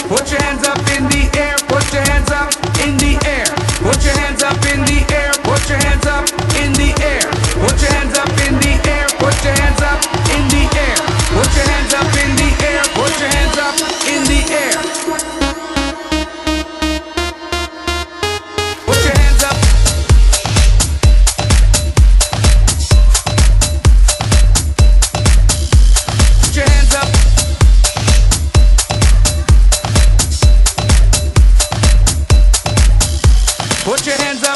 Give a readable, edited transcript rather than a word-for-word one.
Put your hands up in the air. Put your hands up in the air. Put your hands up in the air. Put your hands up in the air. Put your hands up in the air. Put your hands up in the air. Put your hands up in the air. Put your hands up in the air. Put your hands up. Put your hands up. Put your hands up.